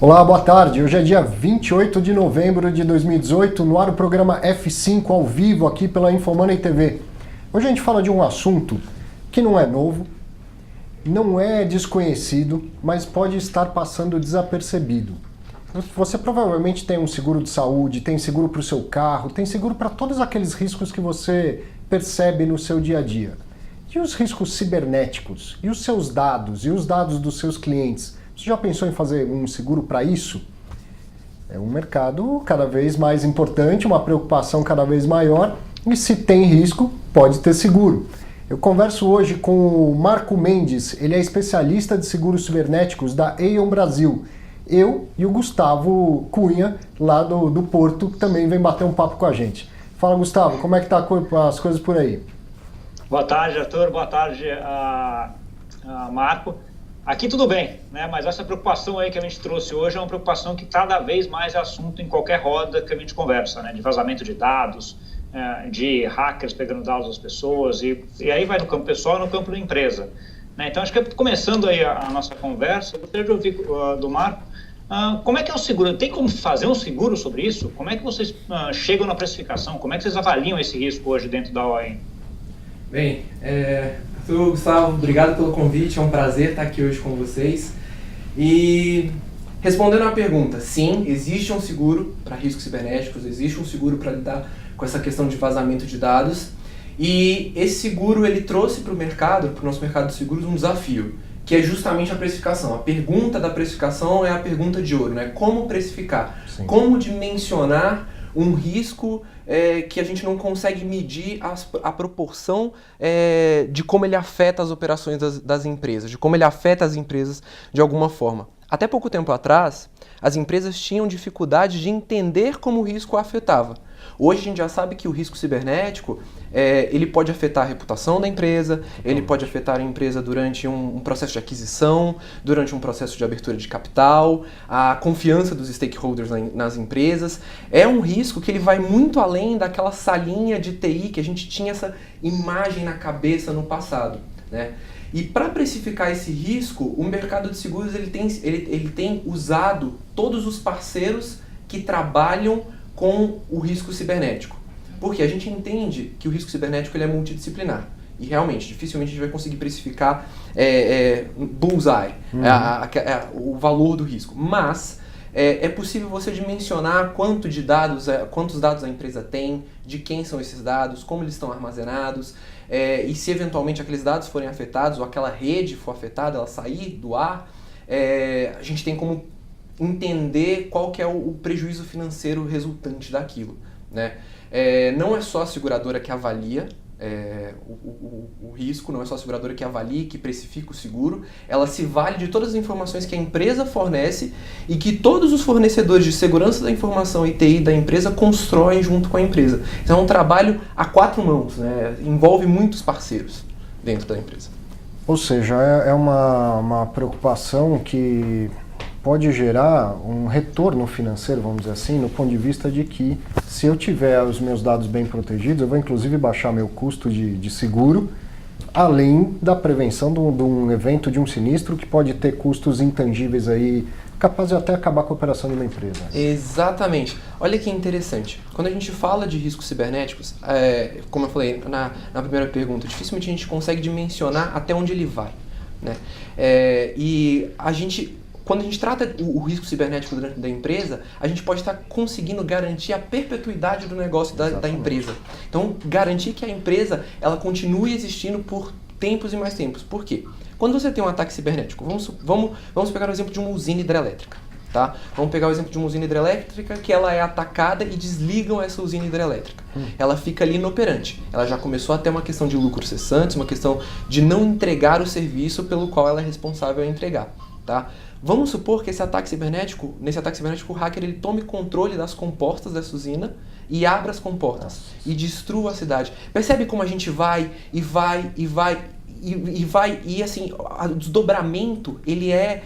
Olá, boa tarde. Hoje é dia 28 de novembro de 2018, no ar o programa F5 ao vivo aqui pela Infomoney TV. Hoje a gente fala de um assunto que não é novo, não é desconhecido, mas pode estar passando desapercebido. Você provavelmente tem um seguro de saúde, tem seguro para o seu carro, tem seguro para todos aqueles riscos que você percebe no seu dia a dia. E os riscos cibernéticos? E os seus dados? E os dados dos seus clientes? Você já pensou em fazer um seguro para isso? É um mercado cada vez mais importante, uma preocupação cada vez maior, e se tem risco, pode ter seguro. Eu converso hoje com o Marco Mendes, ele é especialista de seguros cibernéticos da Aon Brasil. Eu e o Gustavo Cunha, lá do Porto, que também vem bater um papo com a gente. Fala, Gustavo, como é que tá as coisas por aí? Boa tarde, Arthur. Boa tarde, Marco. Aqui tudo bem, né? Mas essa preocupação aí que a gente trouxe hoje é uma preocupação que cada vez mais é assunto em qualquer roda que a gente conversa, né? De vazamento de dados, de hackers pegando dados das pessoas, e aí vai no campo pessoal e no campo da empresa, né? Então, acho que começando aí a nossa conversa, eu gostaria de ouvir do Marco, como é que é o seguro? Tem como fazer um seguro sobre isso? Como é que vocês chegam na precificação? Como é que vocês avaliam esse risco hoje dentro da OAM? Bem, Arthur, Gustavo, obrigado pelo convite, é um prazer estar aqui hoje com vocês. E respondendo à pergunta, sim, existe um seguro para riscos cibernéticos, existe um seguro para lidar com essa questão de vazamento de dados. E esse seguro ele trouxe para o mercado, para o nosso mercado de seguros, um desafio, que é justamente a precificação. A pergunta da precificação é a pergunta de ouro, né? Como precificar? Sim. Como dimensionar um risco que a gente não consegue medir a proporção de como ele afeta as operações das empresas, de como ele afeta as empresas de alguma forma. Até pouco tempo atrás, as empresas tinham dificuldade de entender como o risco a afetava. Hoje a gente já sabe que o risco cibernético ele pode afetar a reputação da empresa, ele pode afetar a empresa durante um processo de aquisição, durante um processo de abertura de capital, a confiança dos stakeholders nas empresas. É um risco que ele vai muito além daquela salinha de TI que a gente tinha essa imagem na cabeça no passado, né? E para precificar esse risco, o mercado de seguros ele tem usado todos os parceiros que trabalham com o risco cibernético. Porque a gente entende que o risco cibernético ele é multidisciplinar. E realmente, dificilmente a gente vai conseguir precificar bullseye, o valor do risco. Mas é possível você dimensionar quantos dados a empresa tem, de quem são esses dados, como eles estão armazenados, e se eventualmente aqueles dados forem afetados ou aquela rede for afetada, ela sair do ar, a gente tem como entender qual que é o prejuízo financeiro resultante daquilo, né? Não é só a seguradora que avalia o risco, não é só a seguradora que avalia, que precifica o seguro, ela se vale de todas as informações que a empresa fornece e que todos os fornecedores de segurança da informação e TI da empresa constroem junto com a empresa. Então é um trabalho a quatro mãos, né? Envolve muitos parceiros dentro da empresa. Ou seja, é uma preocupação que pode gerar um retorno financeiro, vamos dizer assim, no ponto de vista de que se eu tiver os meus dados bem protegidos, eu vou inclusive baixar meu custo de seguro, além da prevenção de um evento, de um sinistro que pode ter custos intangíveis aí, capaz de até acabar com a operação de uma empresa. Exatamente. Olha que interessante. Quando a gente fala de riscos cibernéticos, como eu falei na primeira pergunta, dificilmente a gente consegue dimensionar até onde ele vai, né? Quando a gente trata o risco cibernético dentro da empresa, a gente pode estar conseguindo garantir a perpetuidade do negócio da empresa. Então, garantir que a empresa ela continue existindo por tempos e mais tempos. Por quê? Quando você tem um ataque cibernético, vamos pegar o exemplo de uma usina hidrelétrica. Tá? Vamos pegar o exemplo de uma usina hidrelétrica que ela é atacada e desligam essa usina hidrelétrica. Ela fica ali inoperante. Ela já começou a ter uma questão de lucros cessantes, uma questão de não entregar o serviço pelo qual ela é responsável a entregar. Tá? Vamos supor que nesse ataque cibernético, o hacker ele tome controle das comportas dessa usina e abra as comportas e destrua a cidade. Percebe como a gente vai e assim, o desdobramento ele é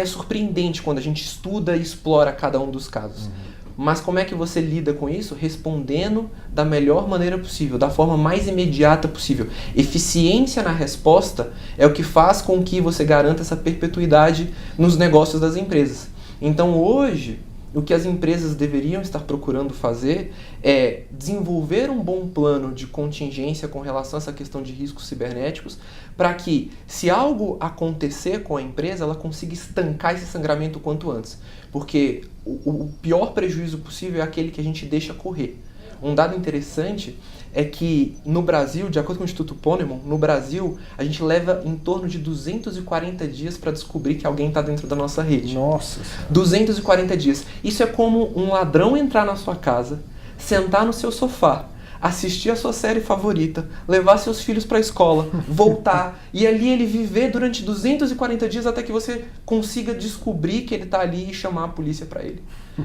surpreendente quando a gente estuda e explora cada um dos casos. Mas como é que você lida com isso? Respondendo da melhor maneira possível, da forma mais imediata possível. Eficiência na resposta é o que faz com que você garanta essa perpetuidade nos negócios das empresas. Então hoje, o que as empresas deveriam estar procurando fazer é desenvolver um bom plano de contingência com relação a essa questão de riscos cibernéticos, para que, se algo acontecer com a empresa, ela consiga estancar esse sangramento o quanto antes. Porque o pior prejuízo possível é aquele que a gente deixa correr. Um dado interessante é que no Brasil, de acordo com o Instituto Ponemon, no Brasil a gente leva em torno de 240 dias para descobrir que alguém está dentro da nossa rede. Nossa. 240 dias. Isso é como um ladrão entrar na sua casa, sentar no seu sofá, assistir a sua série favorita, levar seus filhos para a escola, voltar e ali ele viver durante 240 dias até que você consiga descobrir que ele está ali e chamar a polícia para ele.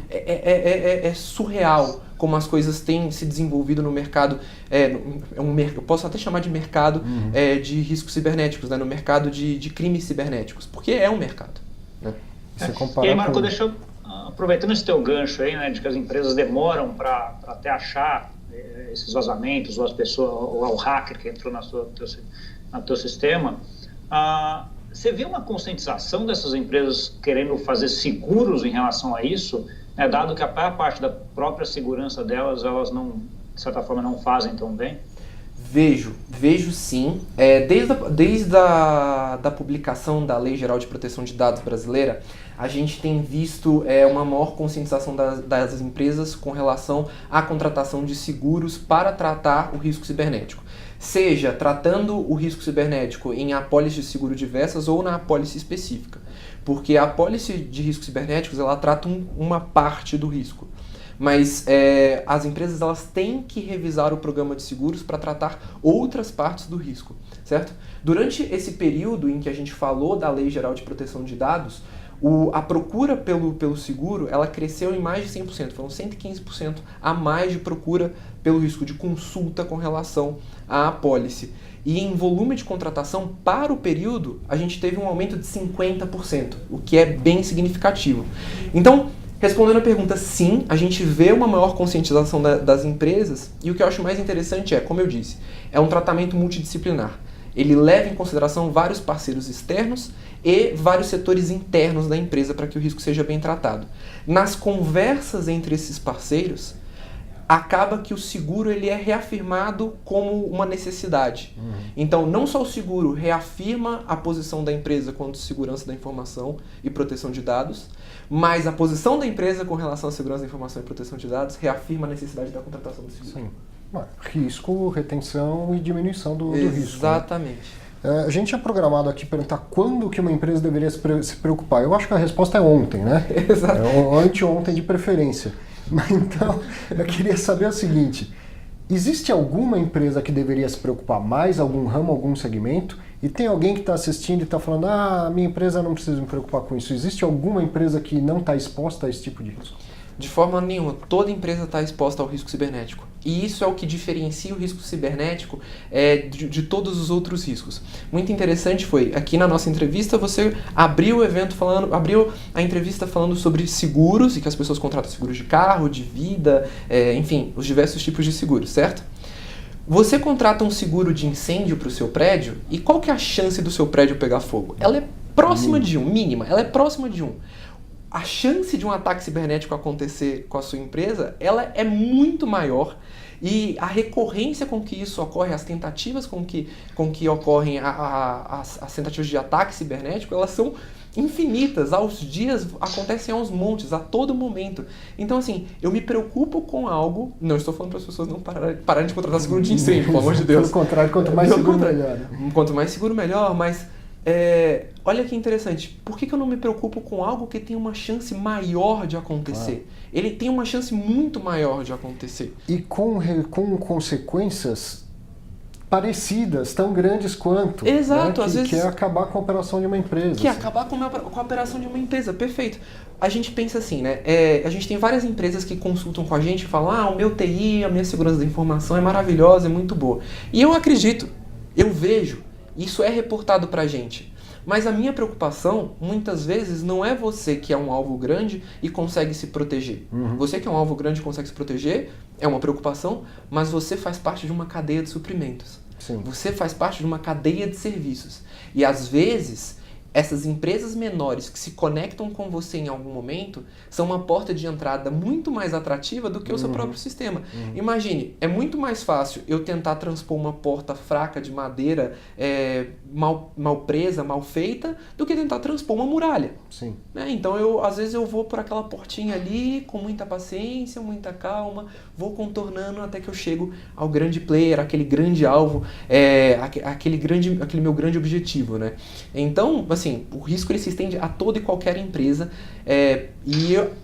É surreal como as coisas têm se desenvolvido no mercado, eu posso até chamar de mercado de riscos cibernéticos, né? No mercado de crimes cibernéticos, porque é um mercado. Né? E aí, Marco, deixa eu, aproveitando esse teu gancho aí, né, de que as empresas demoram para até achar esses vazamentos, ou as pessoas, ou o hacker que entrou no teu sistema, você vê uma conscientização dessas empresas querendo fazer seguros em relação a isso, dado que a maior parte da própria segurança delas, elas não, de certa forma, não fazem tão bem? Vejo sim. Desde a publicação da Lei Geral de Proteção de Dados brasileira, a gente tem visto uma maior conscientização das empresas com relação à contratação de seguros para tratar o risco cibernético. Seja tratando o risco cibernético em apólices de seguro diversas ou na apólice específica. Porque a apólice de riscos cibernéticos, ela trata uma parte do risco. Mas as empresas elas têm que revisar o programa de seguros para tratar outras partes do risco, certo? Durante esse período em que a gente falou da Lei Geral de Proteção de Dados, a procura pelo seguro ela cresceu em mais de 100%, foram 115% a mais de procura pelo risco de consulta com relação à apólice. E em volume de contratação para o período, a gente teve um aumento de 50%, o que é bem significativo. Então, respondendo a pergunta, sim, a gente vê uma maior conscientização das empresas e o que eu acho mais interessante como eu disse, é um tratamento multidisciplinar. Ele leva em consideração vários parceiros externos e vários setores internos da empresa para que o risco seja bem tratado. Nas conversas entre esses parceiros, acaba que o seguro ele é reafirmado como uma necessidade. Então, não só o seguro reafirma a posição da empresa quanto à segurança da informação e proteção de dados, mas a posição da empresa com relação à segurança da informação e proteção de dados reafirma a necessidade da contratação do seguro. Sim. Risco, retenção e diminuição do risco. Exatamente. Né? A gente tinha programado aqui perguntar quando que uma empresa deveria se preocupar. Eu acho que a resposta é ontem, né? Exato. Anteontem de preferência. Então, eu queria saber o seguinte, existe alguma empresa que deveria se preocupar mais, algum ramo, algum segmento? E tem alguém que está assistindo e está falando, minha empresa não precisa me preocupar com isso. Existe alguma empresa que não está exposta a esse tipo de risco? De forma nenhuma, toda empresa está exposta ao risco cibernético. E isso é o que diferencia o risco cibernético de todos os outros riscos. Muito interessante foi, aqui na nossa entrevista, você abriu a entrevista falando sobre seguros e que as pessoas contratam seguros de carro, de vida, enfim, os diversos tipos de seguros, certo? Você contrata um seguro de incêndio para o seu prédio e qual que é a chance do seu prédio pegar fogo? Ela é próxima de 1, mínima, ela é próxima de 1. A chance de um ataque cibernético acontecer com a sua empresa, ela é muito maior e a recorrência com que isso ocorre, as tentativas com que ocorrem as tentativas de ataque cibernético, elas são infinitas, aos dias, acontecem aos montes, a todo momento. Então, assim, eu me preocupo com algo, não estou falando para as pessoas não pararem de contratar seguro de incêndio, pelo amor de Deus. Pelo contrário, quanto mais seguro, melhor. Né? Quanto mais seguro, melhor, mas... olha que interessante, por que eu não me preocupo com algo que tem uma chance maior de acontecer? Ele tem uma chance muito maior de acontecer. E com consequências parecidas, tão grandes quanto. Exato, né? às vezes... Que é acabar com a operação de uma empresa. Que é acabar com a operação de uma empresa, perfeito. A gente pensa assim, né? A gente tem várias empresas que consultam com a gente e falam, o meu TI, a minha segurança da informação é maravilhosa, é muito boa. E eu acredito, eu vejo, isso é reportado pra gente. Mas a minha preocupação, muitas vezes, não é você que é um alvo grande e consegue se proteger. Você que é um alvo grande e consegue se proteger, é uma preocupação, mas você faz parte de uma cadeia de suprimentos. Sim. Você faz parte de uma cadeia de serviços. E, às vezes, essas empresas menores que se conectam com você em algum momento são uma porta de entrada muito mais atrativa do que o seu próprio sistema. Imagine, é muito mais fácil eu tentar transpor uma porta fraca de madeira mal presa, mal feita, do que tentar transpor uma muralha. Sim. Né? Então, às vezes eu vou por aquela portinha ali, com muita paciência, muita calma, vou contornando até que eu chego ao grande player, aquele grande alvo, aquele meu grande objetivo, né? Então, assim, o risco ele se estende a toda e qualquer empresa,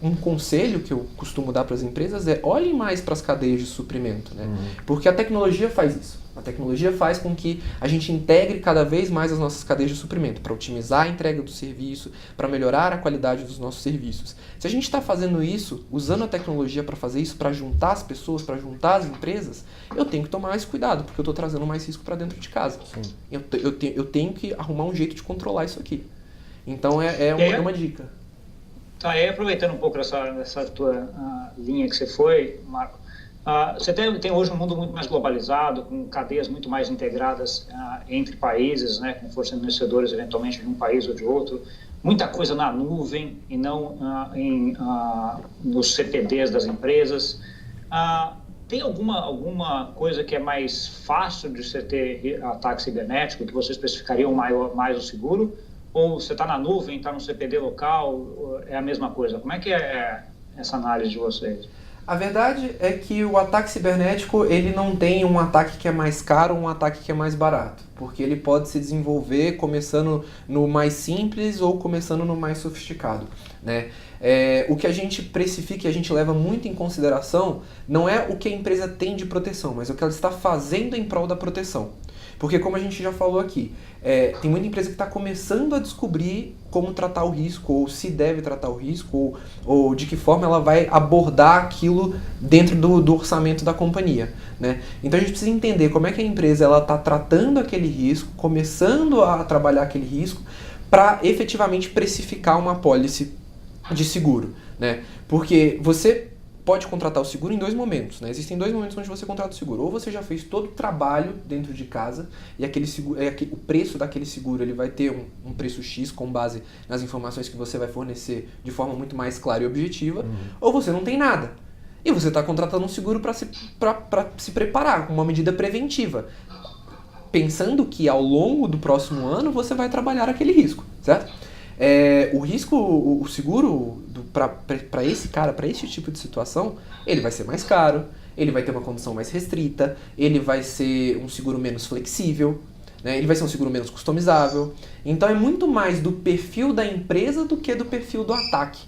um conselho que eu costumo dar para as empresas é olhem mais para as cadeias de suprimento, né? Porque a tecnologia faz isso. A tecnologia faz com que a gente integre cada vez mais as nossas cadeias de suprimento, para otimizar a entrega do serviço, para melhorar a qualidade dos nossos serviços. Se a gente está fazendo isso, usando a tecnologia para fazer isso, para juntar as pessoas, para juntar as empresas, eu tenho que tomar mais cuidado, porque eu estou trazendo mais risco para dentro de casa. Eu tenho que arrumar um jeito de controlar isso aqui. Então é uma dica. Tá, e aproveitando um pouco dessa tua linha que você foi, Marco, você tem hoje um mundo muito mais globalizado, com cadeias muito mais integradas entre países, né, com fornecedores eventualmente de um país ou de outro, muita coisa na nuvem e não nos CPDs das empresas. Tem alguma coisa que é mais fácil de você ter ataque cibernético, que você especificariam mais o seguro? Ou você está na nuvem, está no CPD local, é a mesma coisa? Como é que é essa análise de vocês? A verdade é que o ataque cibernético, ele não tem um ataque que é mais caro ou um ataque que é mais barato, porque ele pode se desenvolver começando no mais simples ou começando no mais sofisticado, né? O que a gente precifica e a gente leva muito em consideração não é o que a empresa tem de proteção, mas o que ela está fazendo em prol da proteção. Porque, como a gente já falou aqui, tem muita empresa que está começando a descobrir como tratar o risco, ou se deve tratar o risco, ou de que forma ela vai abordar aquilo dentro do orçamento da companhia, né? Então a gente precisa entender como é que a empresa está tratando aquele risco, começando a trabalhar aquele risco, para efetivamente precificar uma apólice de seguro, né? Porque você pode contratar o seguro em 2 momentos, né? Existem 2 momentos onde você contrata o seguro. Ou você já fez todo o trabalho dentro de casa e aquele seguro, o preço daquele seguro ele vai ter um preço X com base nas informações que você vai fornecer de forma muito mais clara e objetiva, ou você não tem nada. E você está contratando um seguro para se preparar, com uma medida preventiva, pensando que ao longo do próximo ano você vai trabalhar aquele risco, certo? O seguro para esse cara, para esse tipo de situação, ele vai ser mais caro, ele vai ter uma condição mais restrita, ele vai ser um seguro menos flexível, né? Ele vai ser um seguro menos customizável. Então é muito mais do perfil da empresa do que do perfil do ataque,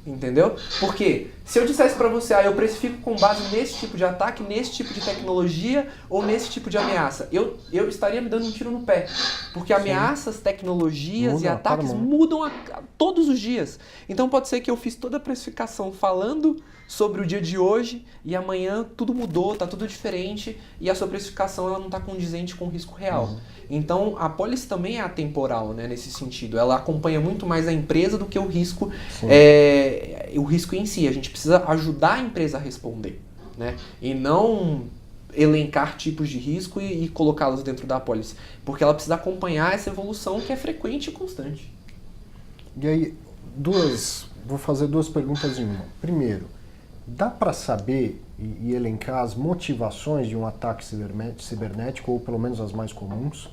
entendeu? Porque se eu dissesse para você, eu precifico com base nesse tipo de ataque, nesse tipo de tecnologia ou nesse tipo de ameaça, eu estaria me dando um tiro no pé. Porque ameaças, tecnologias e ataques mudam todos os dias. Então pode ser que eu fiz toda a precificação falando sobre o dia de hoje e amanhã tudo mudou, está tudo diferente e a sua precificação ela não está condizente com o risco real. Então a apólice também é atemporal, né, nesse sentido. Ela acompanha muito mais a empresa do que o risco em si. A gente precisa ajudar a empresa a responder, né, e não elencar tipos de risco e colocá-los dentro da apólice, porque ela precisa acompanhar essa evolução que é frequente e constante. E aí, vou fazer 2 perguntas em uma. Primeiro, dá para saber e elencar as motivações de um ataque cibernético, ou pelo menos as mais comuns?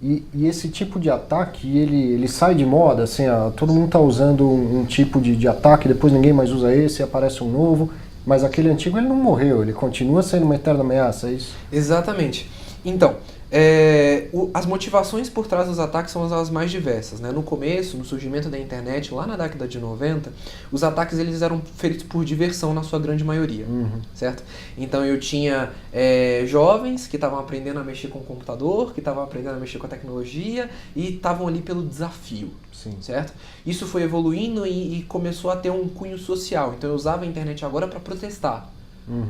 E esse tipo de ataque, ele sai de moda, assim, todo mundo está usando um tipo de ataque, depois ninguém mais usa esse, aparece um novo, mas aquele antigo ele não morreu, ele continua sendo uma eterna ameaça, é isso? Exatamente. Então, as motivações por trás dos ataques são as mais diversas, né? No começo, no surgimento da internet, lá na década de 90, os ataques eles eram feitos por diversão na sua grande maioria, certo? Então eu tinha jovens que estavam aprendendo a mexer com o computador, que estavam aprendendo a mexer com a tecnologia e estavam ali pelo desafio, certo? Isso foi evoluindo e começou a ter um cunho social. Então eu usava a internet agora para protestar,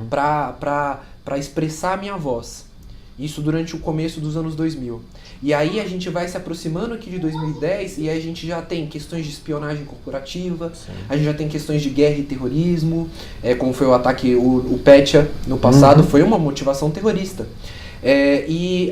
para expressar a minha voz. Isso durante o começo dos anos 2000. E aí a gente vai se aproximando aqui de 2010 e aí a gente já tem questões de espionagem corporativa, a gente já tem questões de guerra e terrorismo, como foi o ataque, o Petya no passado, foi uma motivação terrorista. E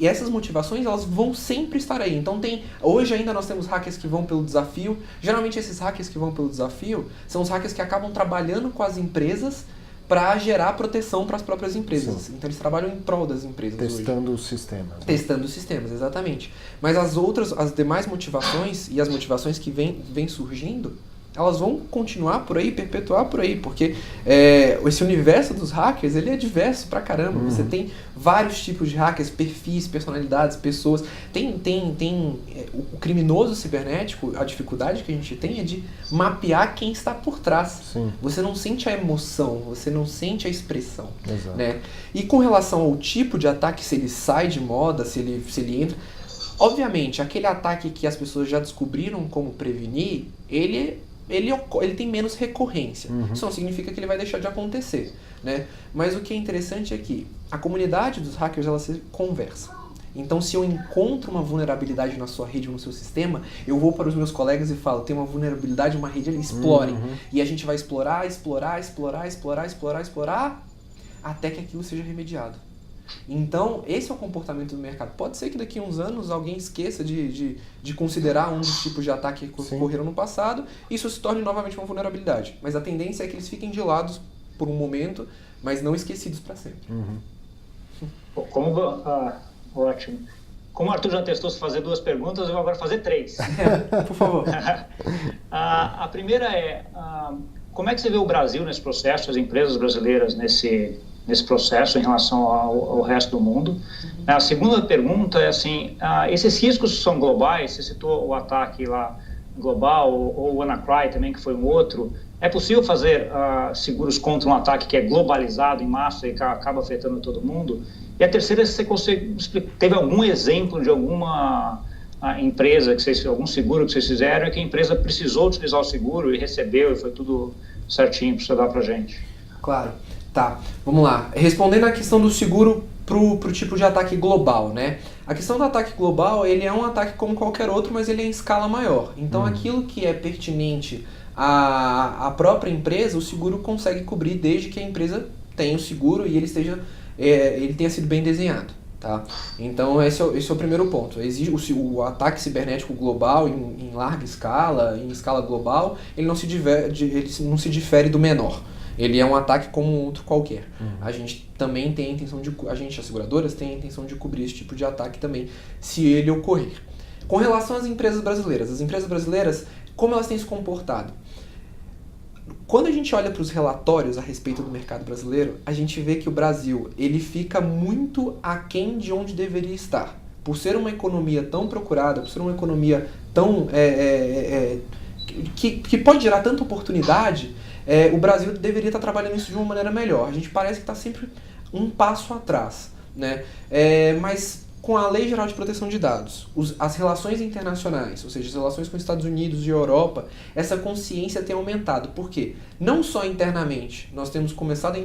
essas motivações, elas vão sempre estar aí. Então hoje ainda nós temos hackers que vão pelo desafio. Geralmente esses hackers que vão pelo desafio são os hackers que acabam trabalhando com as empresas para gerar proteção para as próprias empresas. Sim. Então eles trabalham em prol das empresas Testando hoje. Os sistemas. Né? Testando os sistemas, exatamente. Mas as demais motivações e as motivações que vêm surgindo, elas vão continuar por aí, perpetuar por aí, porque esse universo dos hackers, ele é diverso pra caramba. Você tem vários tipos de hackers, perfis, personalidades, pessoas. O criminoso cibernético, a dificuldade que a gente tem é de mapear quem está por trás. Sim. Você não sente a emoção, você não sente a expressão. Exato. Né? E com relação ao tipo de ataque, se ele sai de moda, se ele entra... Obviamente, aquele ataque que as pessoas já descobriram como prevenir, ele tem menos recorrência. Isso não significa que ele vai deixar de acontecer, né? Mas o que é interessante é que a comunidade dos hackers, ela se conversa. Então, se eu encontro uma vulnerabilidade na sua rede ou no seu sistema, eu vou para os meus colegas e falo, tem uma vulnerabilidade, uma rede ali, explorem. E a gente vai explorar, até que aquilo seja remediado. Então, esse é o comportamento do mercado. Pode ser que daqui a uns anos alguém esqueça de considerar um dos tipos de ataque que ocorreram no passado e isso se torne novamente uma vulnerabilidade. Mas a tendência é que eles fiquem de lado por um momento, mas não esquecidos para sempre. Ótimo. Como o Arthur já testou se fazer 2 perguntas, eu vou agora fazer 3. Por favor. A primeira como é que você vê o Brasil nesse processo, as empresas brasileiras nesse processo em relação ao resto do mundo? A segunda pergunta é assim, esses riscos são globais? Você citou o ataque lá global, ou o WannaCry também, que foi um outro. É possível fazer seguros contra um ataque que é globalizado em massa e que acaba afetando todo mundo? E a terceira, se você teve algum exemplo de alguma empresa, algum seguro que vocês fizeram e que a empresa precisou utilizar o seguro e recebeu e foi tudo certinho para você dar para a gente? Claro. Tá, vamos lá. Respondendo à questão do seguro pro tipo de ataque global, né? A questão do ataque global, ele é um ataque como qualquer outro, mas ele é em escala maior. Então, aquilo que é pertinente à própria empresa, o seguro consegue cobrir desde que a empresa tenha o seguro e ele tenha sido bem desenhado. Tá? Então esse é o primeiro ponto. O ataque cibernético global em larga escala, em escala global, ele não se difere do menor. Ele é um ataque como outro qualquer. A gente também tem a intenção as seguradoras têm a intenção de cobrir esse tipo de ataque também, se ele ocorrer. Com relação às empresas brasileiras, como elas têm se comportado? Quando a gente olha para os relatórios a respeito do mercado brasileiro, a gente vê que o Brasil ele fica muito aquém de onde deveria estar. Por ser uma economia tão procurada, por ser uma economia tão que pode gerar tanta oportunidade, o Brasil deveria estar trabalhando isso de uma maneira melhor. A gente parece que está sempre um passo atrás, né? Mas com a Lei Geral de Proteção de Dados, as relações internacionais, ou seja, as relações com os Estados Unidos e Europa, essa consciência tem aumentado. Por quê? Não só internamente, nós temos começado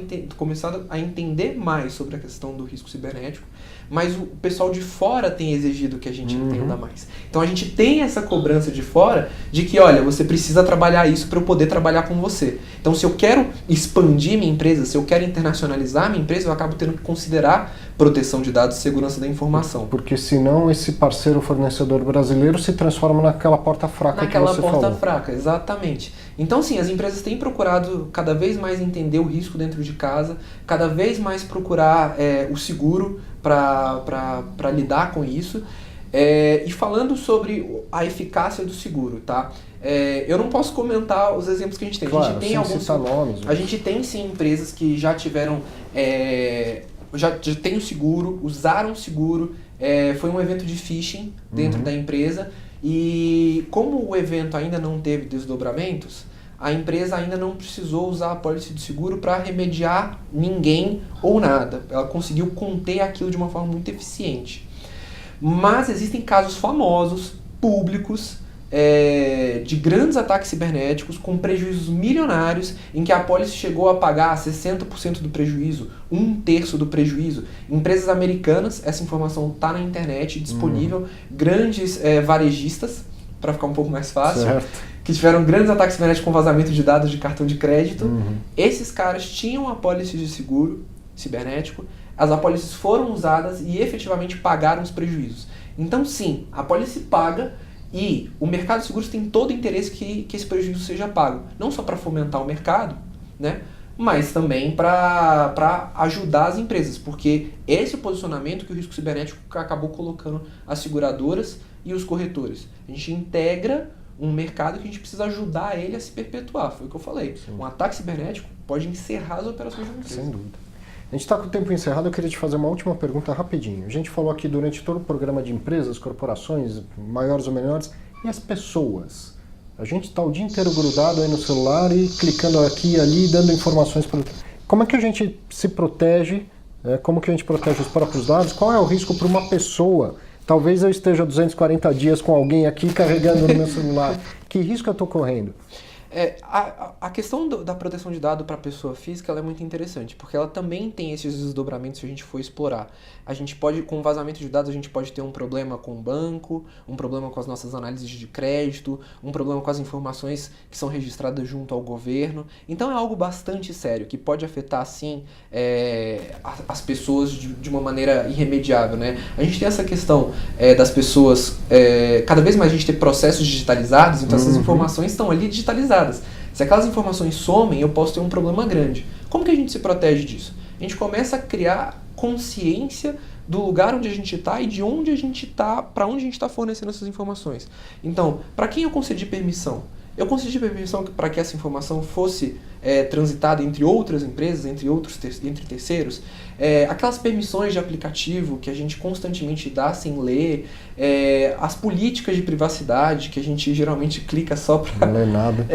a entender mais sobre a questão do risco cibernético, mas o pessoal de fora tem exigido que a gente entenda mais. Então a gente tem essa cobrança de fora de que, olha, você precisa trabalhar isso para eu poder trabalhar com você. Então se eu quero expandir minha empresa, se eu quero internacionalizar minha empresa, eu acabo tendo que considerar proteção de dados e segurança da informação. Porque senão esse parceiro fornecedor brasileiro se transforma naquela porta fraca que você falou. Naquela porta fraca, exatamente. Então sim, as empresas têm procurado cada vez mais entender o risco dentro de casa, cada vez mais procurar o seguro para lidar com isso. E falando sobre a eficácia do seguro, tá? Eu não posso comentar os exemplos que a gente tem. Claro, a gente tem alguns nomes, a gente tem sim empresas que já tiveram já tem o seguro, usaram o seguro, foi um evento de phishing dentro da empresa e como o evento ainda não teve desdobramentos, a empresa ainda não precisou usar a pólice de seguro para remediar ninguém ou nada. Ela conseguiu conter aquilo de uma forma muito eficiente. Mas existem casos famosos, públicos, de grandes ataques cibernéticos com prejuízos milionários, em que a apólice chegou a pagar 60% do prejuízo, 1/3 do prejuízo. Empresas americanas, essa informação está na internet, disponível, grandes varejistas, para ficar um pouco mais fácil, que tiveram grandes ataques cibernéticos com vazamento de dados de cartão de crédito. Esses caras tinham apólice de seguro cibernético, as apólices foram usadas e efetivamente pagaram os prejuízos. Então sim, a apólice paga e o mercado de seguros tem todo o interesse que esse prejuízo seja pago. Não só para fomentar o mercado, né? Mas também para ajudar as empresas, porque esse é o posicionamento que o risco cibernético acabou colocando as seguradoras e os corretores. A gente integra um mercado que a gente precisa ajudar ele a se perpetuar, foi o que eu falei. Sim. Um ataque cibernético pode encerrar as operações de uma empresa. Sem dúvida. A gente está com o tempo encerrado, eu queria te fazer uma última pergunta rapidinho. A gente falou aqui durante todo o programa de empresas, corporações, maiores ou menores, e as pessoas? A gente está o dia inteiro grudado aí no celular e clicando aqui e ali, dando informações para... Como é que a gente se protege? Como que a gente protege os próprios dados? Qual é o risco para uma pessoa? Talvez eu esteja 240 dias com alguém aqui carregando no meu celular. Que risco eu estou correndo? A questão da proteção de dados para a pessoa física ela é muito interessante, porque ela também tem esses desdobramentos se a gente for explorar. A gente pode, com vazamento de dados, a gente pode ter um problema com o banco, um problema com as nossas análises de crédito, um problema com as informações que são registradas junto ao governo. Então é algo bastante sério, que pode afetar, sim, as pessoas de uma maneira irremediável, né? A gente tem essa questão das pessoas, cada vez mais a gente tem processos digitalizados, então essas informações estão ali digitalizadas. Se aquelas informações somem, eu posso ter um problema grande. Como que a gente se protege disso? A gente começa a criar consciência do lugar onde a gente está e de onde a gente está, para onde a gente está fornecendo essas informações. Então, para quem eu concedi permissão? Eu concedi permissão para que essa informação fosse transitada entre outras empresas, entre terceiros. Aquelas permissões de aplicativo que a gente constantemente dá sem ler, as políticas de privacidade que a gente geralmente clica só para... Não lê nada.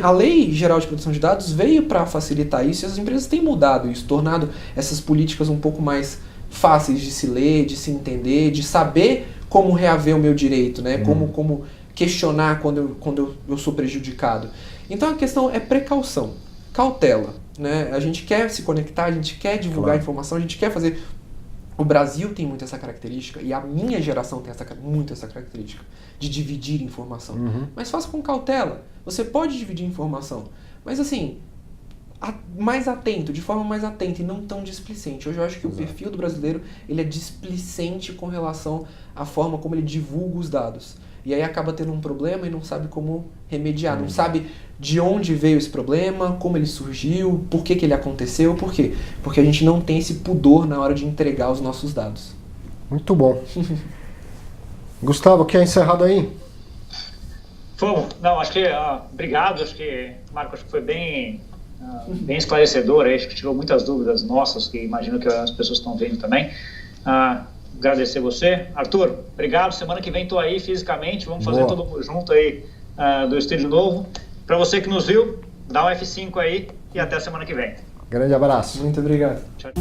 A Lei Geral de Proteção de Dados veio para facilitar isso e as empresas têm mudado isso, tornado essas políticas um pouco mais fáceis de se ler, de se entender, de saber como reaver o meu direito, né? Como questionar quando eu sou prejudicado. Então a questão é precaução, cautela, né? A gente quer se conectar, a gente quer divulgar informação, a gente quer fazer... O Brasil tem muito essa característica, e a minha geração tem muito essa característica, de dividir informação. Mas faça com cautela. Você pode dividir informação, mas assim, mais atento, de forma mais atenta e não tão displicente. Hoje eu acho que o perfil do brasileiro ele é displicente com relação à forma como ele divulga os dados. E aí acaba tendo um problema e não sabe como remediar, não sabe de onde veio esse problema, como ele surgiu, por que ele aconteceu, por quê? Porque a gente não tem esse pudor na hora de entregar os nossos dados. Muito bom. Gustavo, quer encerrado aí? Fomos. Não, acho que... obrigado, acho que, Marco, acho que foi bem esclarecedor, acho que tirou muitas dúvidas nossas, que imagino que as pessoas estão vendo também. Agradecer você. Arthur, obrigado. Semana que vem estou aí fisicamente. Vamos fazer todo mundo junto aí do estúdio novo. Para você que nos viu, dá um F5 aí e até a semana que vem. Grande abraço. Muito obrigado. Tchau.